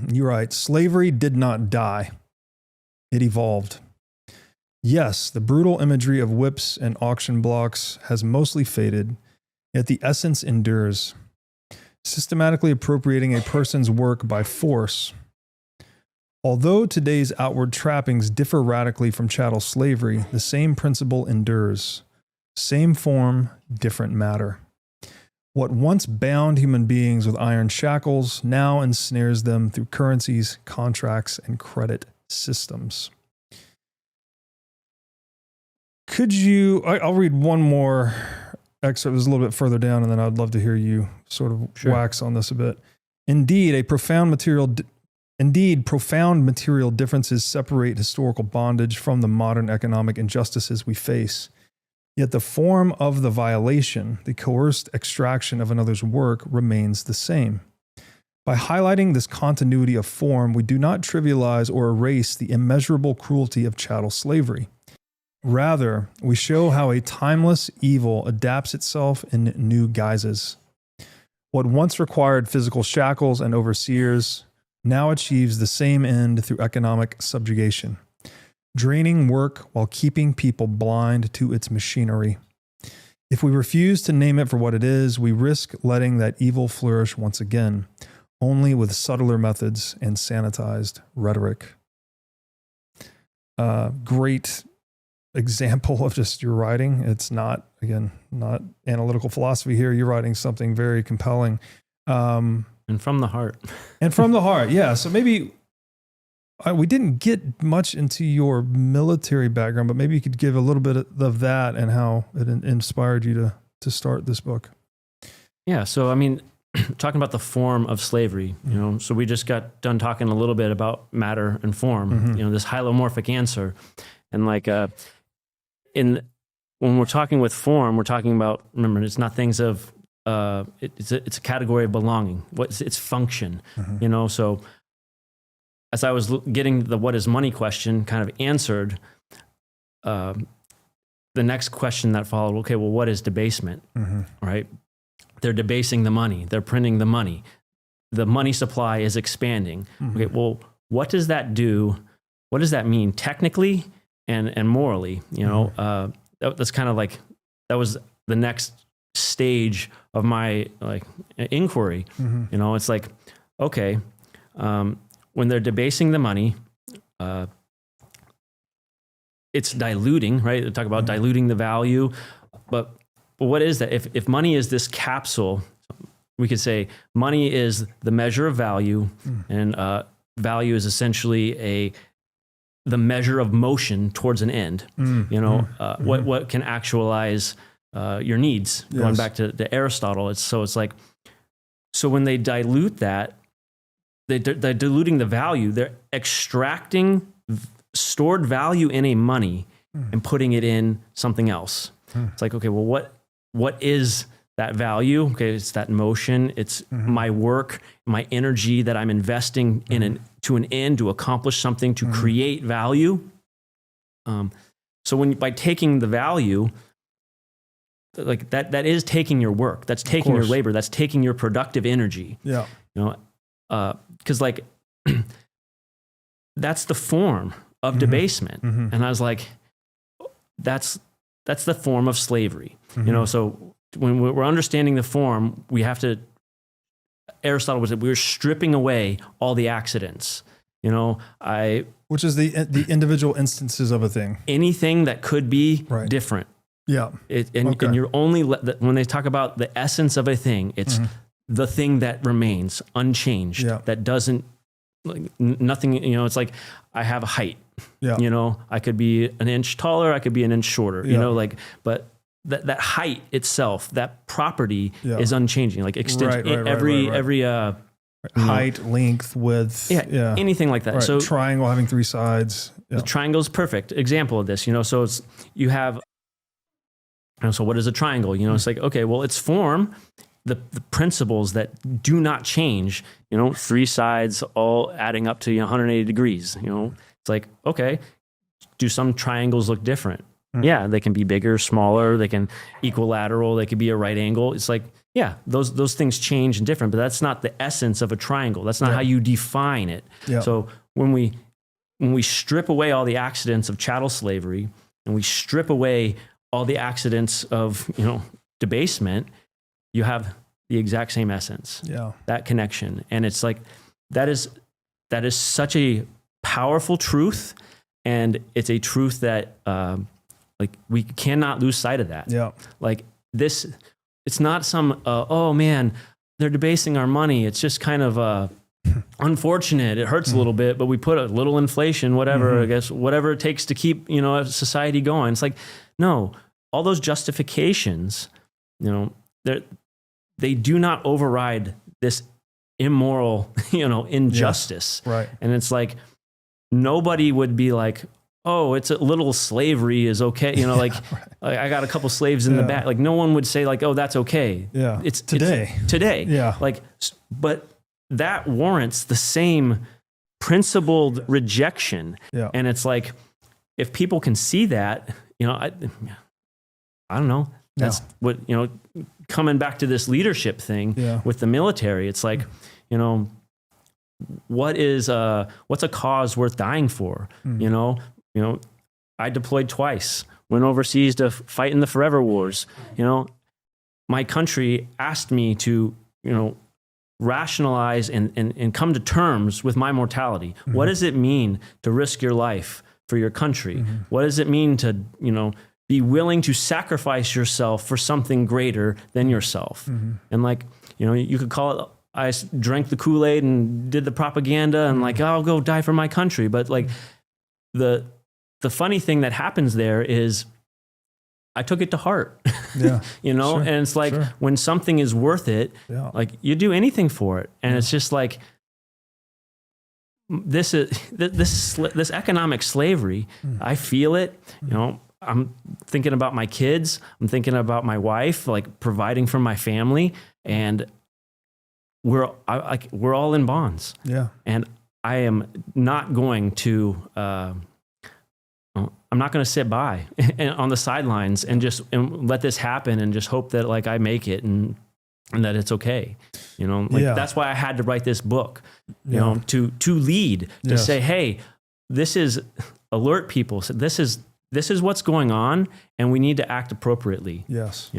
You write, slavery did not die. It evolved. Yes, the brutal imagery of whips and auction blocks has mostly faded, yet the essence endures. Systematically appropriating a person's work by force. Although today's outward trappings differ radically from chattel slavery, the same principle endures. Same form, different matter. What once bound human beings with iron shackles now ensnares them through currencies, contracts, and credit systems. Could you, I'll read one more excerpt. It's a little bit further down, and then I'd love to hear you sort of wax on this a bit. Indeed, profound material differences separate historical bondage from the modern economic injustices we face. Yet the form of the violation, the coerced extraction of another's work, remains the same. By highlighting this continuity of form, we do not trivialize or erase the immeasurable cruelty of chattel slavery. Rather, we show how a timeless evil adapts itself in new guises. What once required physical shackles and overseers now achieves the same end through economic subjugation, draining work while keeping people blind to its machinery. If we refuse to name it for what it is, we risk letting that evil flourish once again, only with subtler methods and sanitized rhetoric. Great example of just your writing. It's not, again, not analytical philosophy here. You're writing something very compelling. And from the heart. And from the heart, yeah. So maybe we didn't get much into your military background, but maybe you could give a little bit of that and how it inspired you to start this book. Yeah. So, I mean, talking about the form of slavery, you know, so we just got done talking a little bit about matter and form, you know, this hylomorphic answer. And like, when we're talking with form, we're talking about, remember, it's not things of, it's a category of belonging. What's its function, you know? So as I was getting the what is money question kind of answered, the next question that followed, okay, well, what is debasement, right? They're debasing the money. They're printing the money. The money supply is expanding. Okay, well, what does that do? What does that mean technically and morally? You know, that's kind of like, that was the next stage of my like inquiry. You know, it's like, okay, when they're debasing the money, it's diluting, right? They talk about diluting the value, but what is that? If money is this capsule, we could say money is the measure of value, and value is essentially the measure of motion towards an end. You know, what can actualize your needs? Yes. Going back to Aristotle, it's like, so when they dilute that, they're diluting the value. They're extracting stored value in a money and putting it in something else. It's like, okay, well, what is that value? Okay, it's that motion. It's my work, my energy that I'm investing in to an end, to accomplish something, to create value. So by taking the value, like that is taking your work. That's taking your labor. That's taking your productive energy. Yeah. You know, because like that's the form of debasement. And I was like, that's the form of slavery. You know, so when we're understanding the form, we have to, Aristotle was that we were stripping away all the accidents. You know, which is the individual instances of a thing. Anything that could be different. Yeah. And you're only, when they talk about the essence of a thing, it's the thing that remains unchanged, that doesn't, like, nothing, you know, it's like, I have a height, you know, I could be an inch taller, I could be an inch shorter, you know, like, but that height itself, that property is unchanging, like extension, every height, length, width, anything like that. So triangle having three sides. The triangle's perfect example of this, you know, so you have, so what is a triangle? You know, it's like, okay, well, its form, the principles that do not change, you know, three sides all adding up to 180 degrees, you know, it's like, okay, do some triangles look different? Yeah, they can be bigger, smaller, they can equilateral, they could be a right angle. It's like, yeah, those things change and different, but that's not the essence of a triangle. That's not how you define it. Yeah. So when we strip away all the accidents of chattel slavery and we strip away all the accidents of, debasement, you have the exact same essence. Yeah. That connection. And it's like, that is such a powerful truth. And it's a truth that, like, we cannot lose sight of that. Yeah. Like this, it's not some, oh man, they're debasing our money. It's just kind of unfortunate. It hurts a little bit, but we put a little inflation, whatever, I guess, whatever it takes to keep, a society going. It's like, no, all those justifications, they do not override this immoral, injustice. Right. And it's like, nobody would be like, oh, it's a little slavery is okay. Like, like I got a couple slaves in the back. Like no one would say like, oh, that's okay. Yeah. It's today. Today. Yeah. Like, but that warrants the same principled rejection. Yeah. And it's like, if people can see that, I don't know. That's what, coming back to this leadership thing with the military, it's like, what's a cause worth dying for? I deployed twice, went overseas to fight in the forever wars. My country asked me to, rationalize and come to terms with my mortality. What does it mean to risk your life for your country? What does it mean to, be willing to sacrifice yourself for something greater than yourself? And like, you could call it, I drank the Kool-Aid and did the propaganda and like, I'll go die for my country. But like the funny thing that happens there is I took it to heart, Yeah. and it's like when something is worth it, like you do anything for it. And it's just like, this economic slavery, I feel it, I'm thinking about my kids. I'm thinking about my wife, like providing for my family, and we're all in bonds. Yeah. And I am not going to, I'm not going to sit by on the sidelines and let this happen and just hope that like I make it and that it's okay. That's why I had to write this book, to lead, to say, hey, this is alert people. So this is what's going on, and we need to act appropriately. Yes.